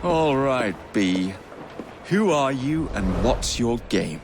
All right, B. Who are you and what's your game?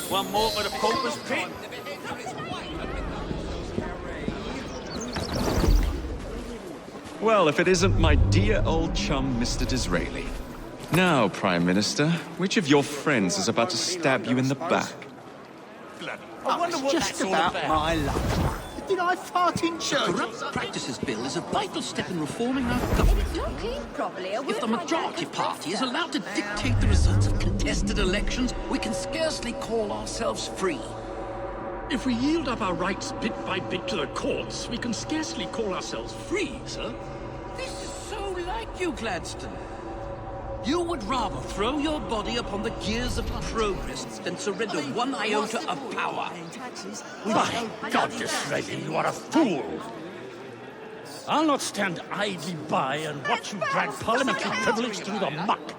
One more for the pauper's pit. Well, if it isn't my dear old chum, Mr. DISRAELI. Now, Prime Minister, which of your friends is about to stab you in the back? I wonder what Just that's all about about. my luck. Did I fart in church? The Corrupt Practices Bill is a vital step in reforming our government. If the majority party is allowed to dictate the results of contested elections, we can scarcely call ourselves free. If we yield up our rights bit by bit to the courts, we can scarcely call ourselves free, sir. This is so like you, Gladstone. You would rather throw your body upon the gears of progress than surrender one iota of power. My God, DISRAELI, you are a fool! I'll not stand idly by and watch you drag parliamentary privilege through the muck.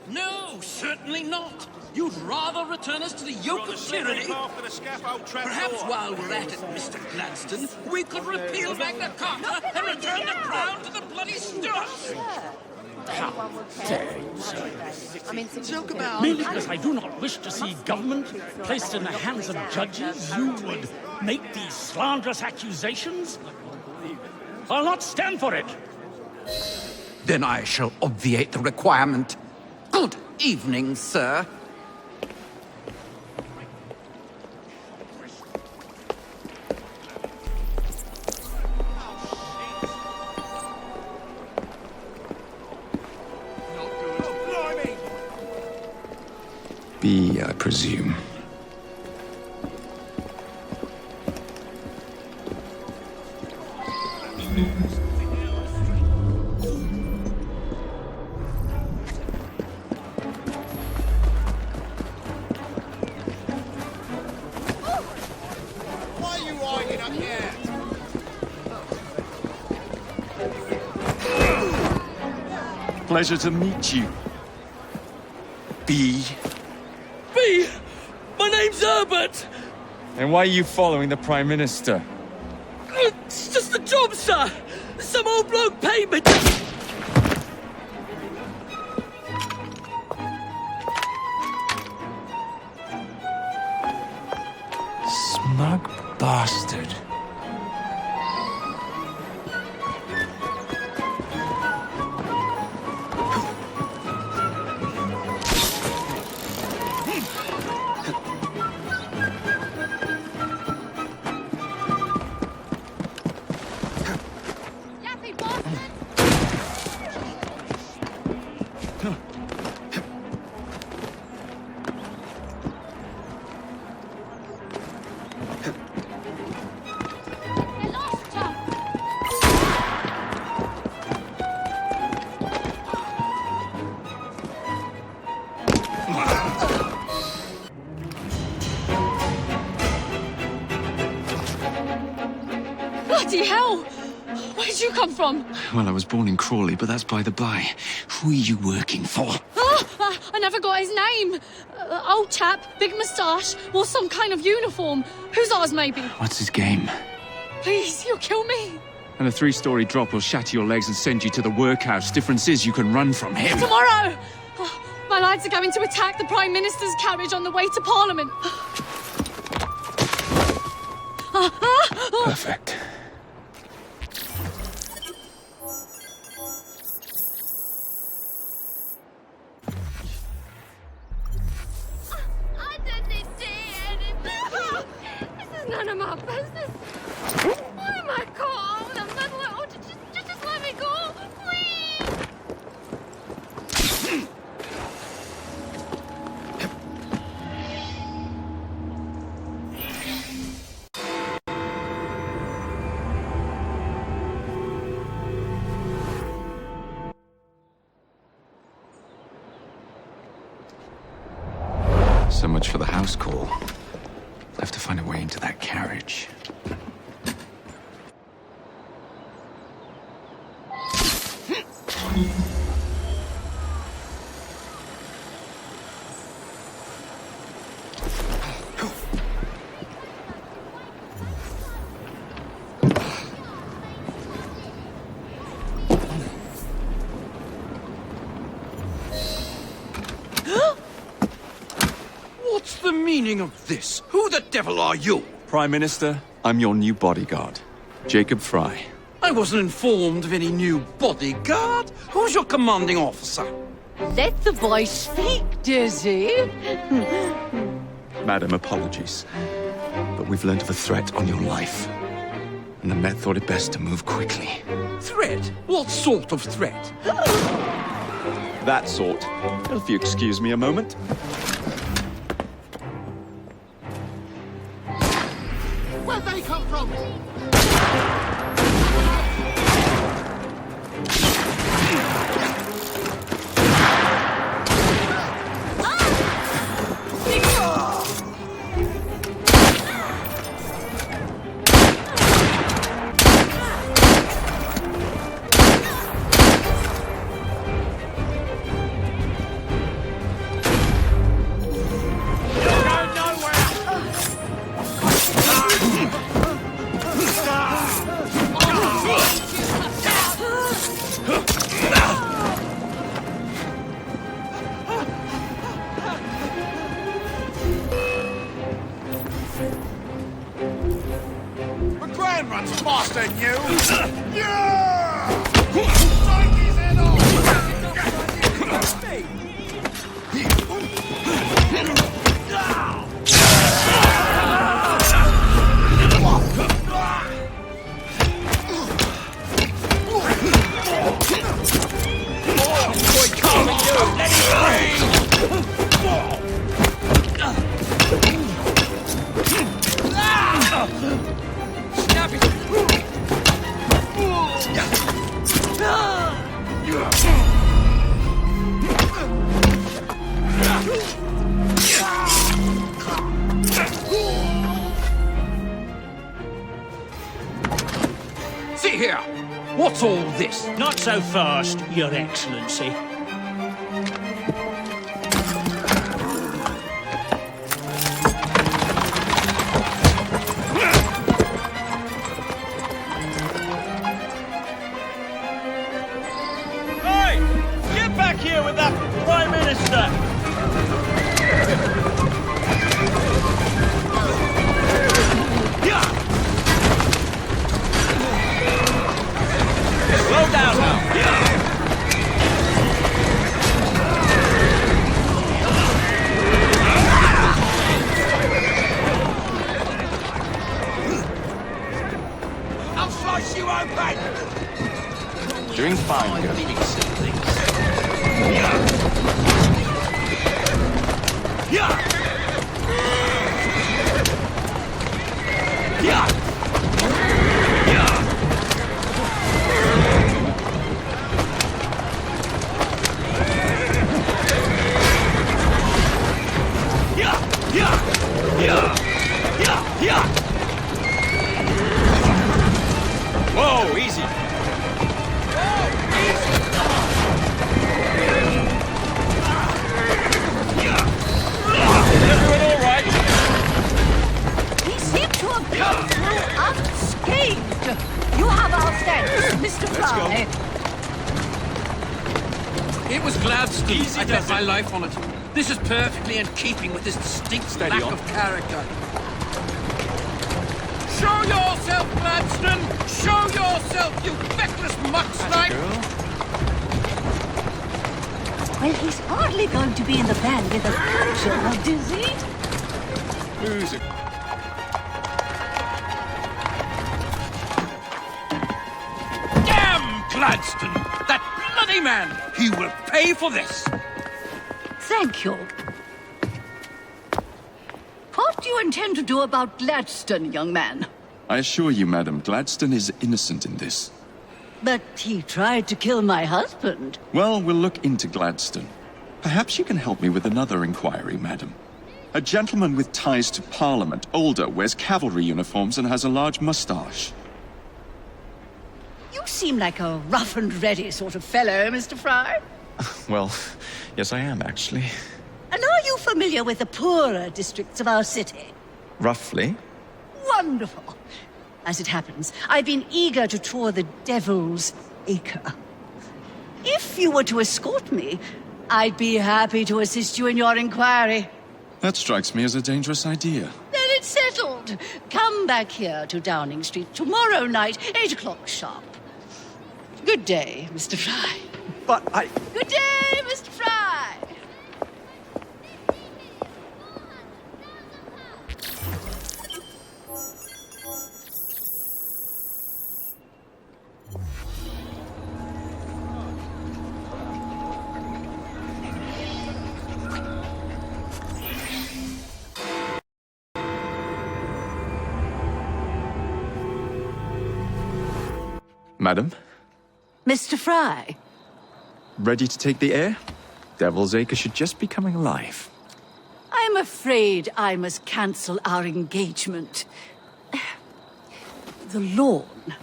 No, certainly not. You'd rather return us to the yoke of tyranny? Perhaps while we're at it, Mr. Gladstone, we could repeal Magna Carta and return the crown to the bloody Stuarts. How dare you, sir? Joke about... Merely because I do not wish to see government placed in the hands of judges, you would make these slanderous accusations? I'll not stand for it. Then I shall obviate the requirement. Good evening, sir. B, I presume. Why are you hiding up here? Pleasure to meet you. B. B! My name's Herbert! And why are you following the Prime Minister? It's just a job, sir! Some old bloke paid me. Smug bastard. Bloody hell! Where'd you come from? Well, I was born in Crawley, but that's by the by. Who are you working for? I never got his name. Old chap, big moustache, wore some kind of uniform. Who's ours, maybe? What's his game? Please, you'll kill me. And a 3-story drop will shatter your legs and send you to the workhouse. Difference is you can run from him. Tomorrow! My lads are going to attack the Prime Minister's carriage on the way to Parliament. Perfect. I didn't see anything. This is none of my business. Why am I cold? I'm not little. Just let me go, please. So much for the house call. I'll have to find a way into that carriage. What's the meaning of this? Who the devil are you? Prime Minister, I'm your new bodyguard, Jacob Fry. I wasn't informed of any new bodyguard. Who's your commanding officer? Let the boy speak, Dizzy. Madam, apologies. But we've learned of a threat on your life. And the Met thought it best to move quickly. Threat? What sort of threat? That sort. If you excuse me a moment. Where'd they come from? McGran runs faster than you! Yeah! Strike his head off! Boy, calm you! Let him Snap it! See here! What's all this? Not so fast, Your Excellency. Hey! Get back here with that Prime Minister! Slow down now. I'll slice you open! Doing fine, good. Whoa, easy. Everyone all right? He seemed to have come through unscathed. You have our thanks, Mr. Fry. It was Gladstone. Easy I does bet my it. life on it. This is perfectly in keeping with his distinct Steady lack on. of character. Show yourself, Gladstone! Show yourself, you feckless mucksnipe! Well, he's hardly going to be in the band with a culture, is he? Who's it? Damn Gladstone! That bloody man! He will pay for this! Thank you. What do you intend to do about Gladstone, young man? I assure you, Madam, Gladstone is innocent in this. But he tried to kill my husband. Well, we'll look into Gladstone. Perhaps you can help me with another inquiry, Madam. A gentleman with ties to Parliament, older, wears cavalry uniforms and has a large moustache. You seem like a rough and ready sort of fellow, Mr. Fry. Well, yes I am, actually. And are you familiar with the poorer districts of our city? Roughly. Wonderful. As it happens, I've been eager to tour the Devil's Acre. If you were to escort me, I'd be happy to assist you in your inquiry. That strikes me as a dangerous idea. Then it's settled. Come back here to Downing Street tomorrow night, 8 o'clock sharp. Good day, Mr. Fry. But I... Good day, Mr. Fry. Madam? Mr. Fry. Ready to take the air? Devil's Acre should just be coming alive. I'm afraid I must cancel our engagement. The lawn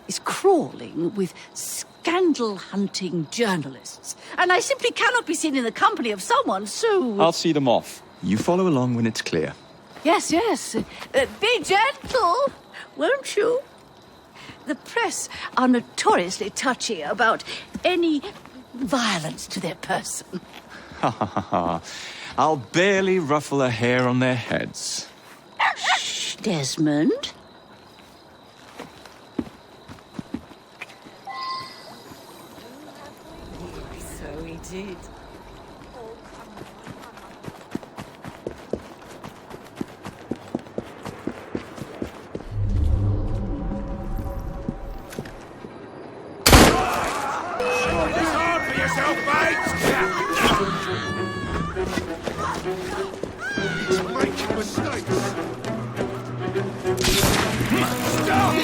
is crawling with scandal-hunting journalists, and I simply cannot be seen in the company of someone so... I'll see them off. You follow along when it's clear. Yes, yes. Be gentle, won't you? The press are notoriously touchy about any violence to their person. Ha ha ha ha. I'll barely ruffle a hair on their heads. Shh, Desmond. So he did. Yourself, mate! He's making mistakes! Stop!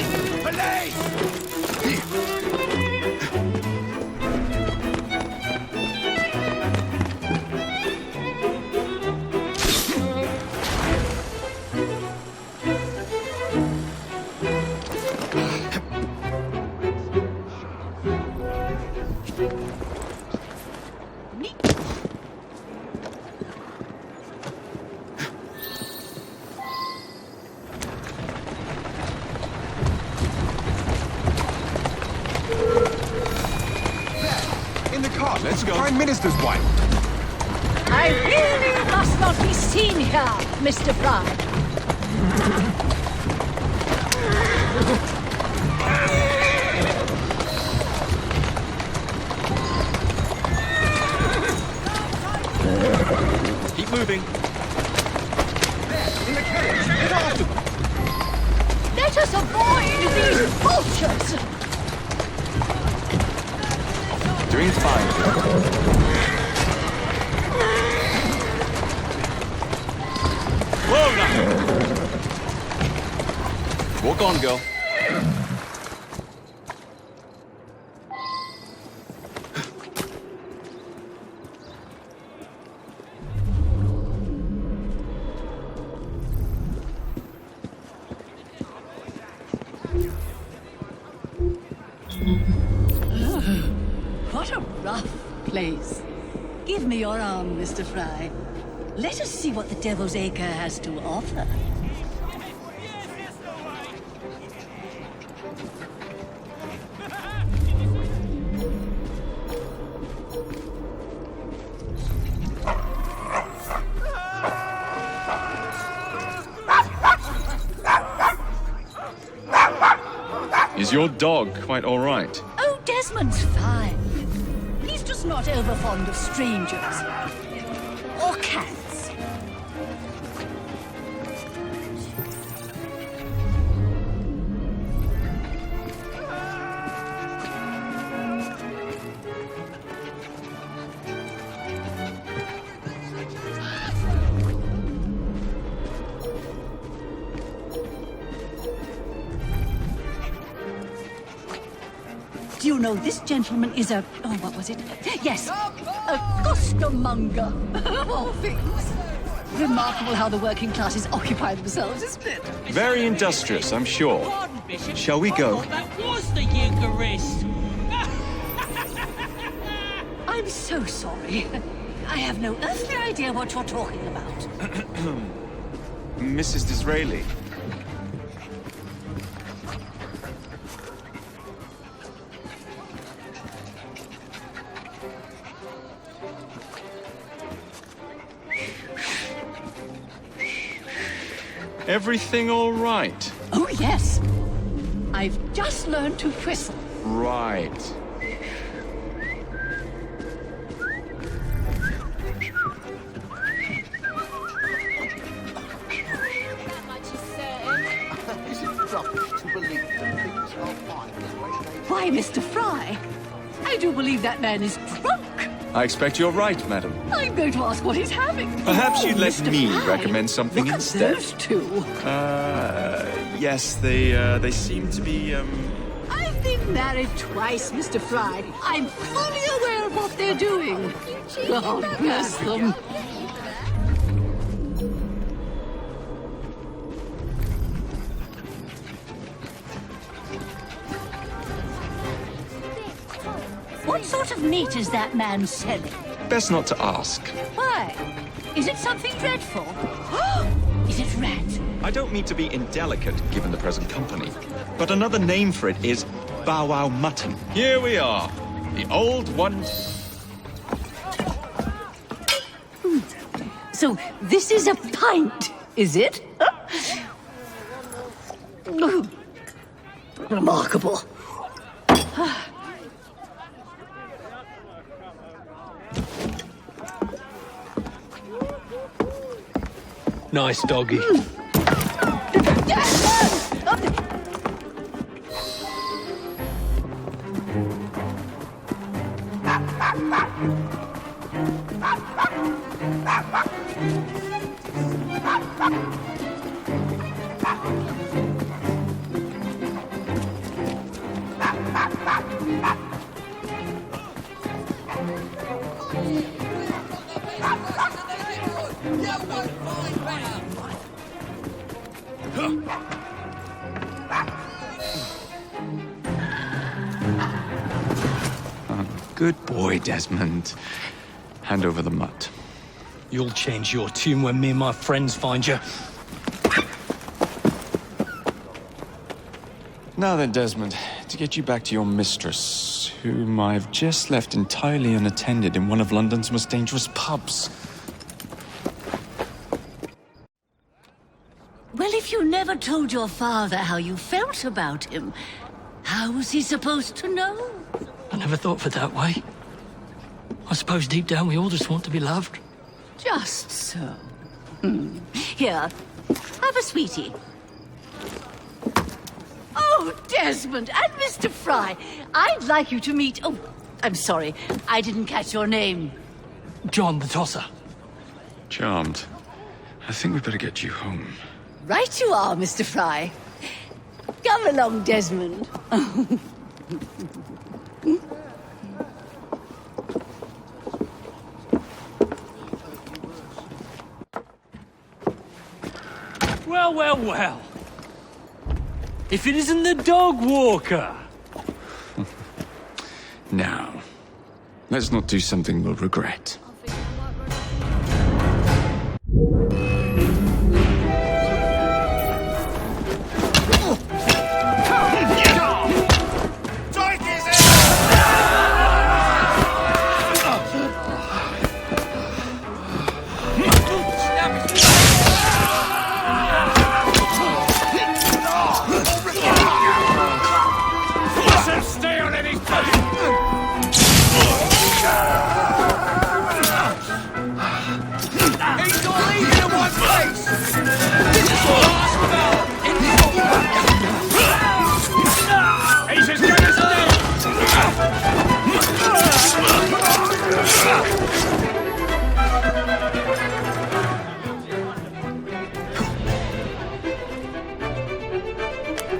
Police! Let's go. Prime Minister's wife. I really must not be seen here, Mr. Fry. Keep moving. In the carriage. Get after them. Let us avoid these vultures. Doing fine. Whoa now! Walk on, girl. What a rough place. Give me your arm, Mr. Fry. Let us see what the Devil's Acre has to offer. Is your dog quite all right? Oh, Desmond's fine. He's just not over fond of strangers. Or cats. Do you know this gentleman is a... Oh, what was it? Yes, a costermonger, of all things. remarkable how the working classes occupy themselves, isn't it? Very industrious, I'm sure. Pardon, Bishop. Shall we go? I thought that was the Eucharist. I'm so sorry. I have no earthly idea what you're talking about. Mrs. Disraeli. Everything all right? Oh, yes. I've just learned to whistle. Right. Is it rubbish to believe that things are fine the way they Why, Mr. Fry, I do believe that man is drunk. I expect you're right, madam. I'm going to ask what he's having. Perhaps you'd let Mr. me Fry, recommend something look instead. At those two. Yes, they seem to be, I've been married twice, Mr. Fry. I'm fully aware of what they're doing. God bless them. What sort of meat is that man selling? best not to ask. Why? Is it something dreadful? Is it rat? I don't mean to be indelicate, given the present company, but another name for it is bow wow mutton. Here we are, the old one. So this is a pint, is it? Remarkable. Nice doggy. Good boy, Desmond. Hand over the mutt. You'll change your tune when me and my friends find you. Now then, Desmond, to get you back to your mistress, whom I've just left entirely unattended in one of London's most dangerous pubs. Well, if you never told your father how you felt about him, how was he supposed to know? I never thought of it that way. I suppose deep down we all just want to be loved. Just so. Here, have a sweetie. Oh, Desmond and Mr. Fry, I'd like you to meet... Oh, I'm sorry, I didn't catch your name. John the Tosser. Charmed. I think we'd better get you home. Right you are, Mr. Fry. Come along, Desmond. Well, well, well. If it isn't the dog walker. Now, let's not do something we'll regret. Take his head! Stay on any He's all eating in one place! He's as good as dead!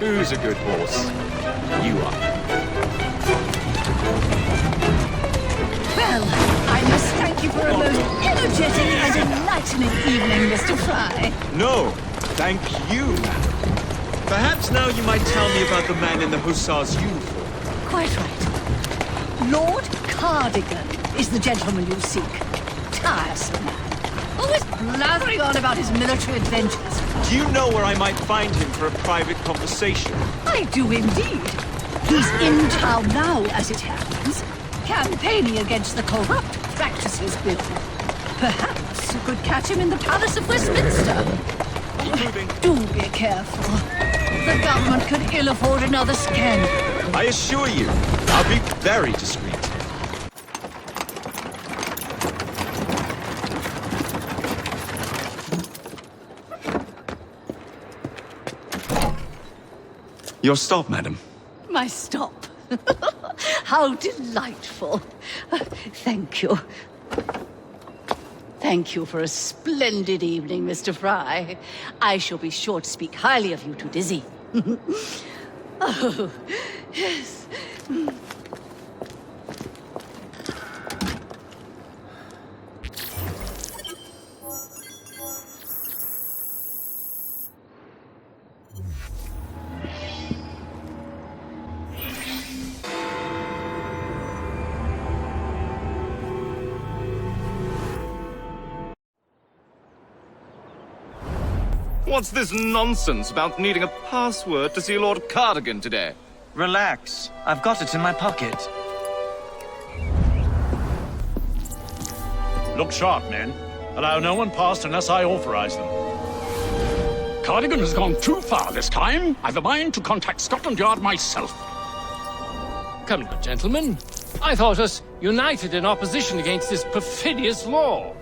Who's a good horse? You are. Well, I must thank you for a most energetic and enlightening evening, Mr. Fry. No, thank you, madam. Perhaps now you might tell me about the man in the hussar's uniform. Quite right. Lord Cardigan is the gentleman you seek. Tiresome man. Always blathering on about his military adventures. Do you know where I might find him for a private conversation? I do indeed. He's in town now, as it happens, campaigning against the corrupt practices bill. Perhaps you could catch him in the Palace of Westminster. Do be careful. The government could ill afford another scandal. I assure you, I'll be very discreet. Your stop, madam. My stop. How delightful. Thank you. Thank you for a splendid evening, Mr. Fry. I shall be sure to speak highly of you to Dizzy. Oh, yes. What's this nonsense about needing a password to see Lord Cardigan today? Relax. I've got it in my pocket. Look sharp, men. Allow no one past unless I authorize them. Cardigan has gone too far this time. I've a mind to contact Scotland Yard myself. Come now, gentlemen. I thought us united in opposition against this perfidious law.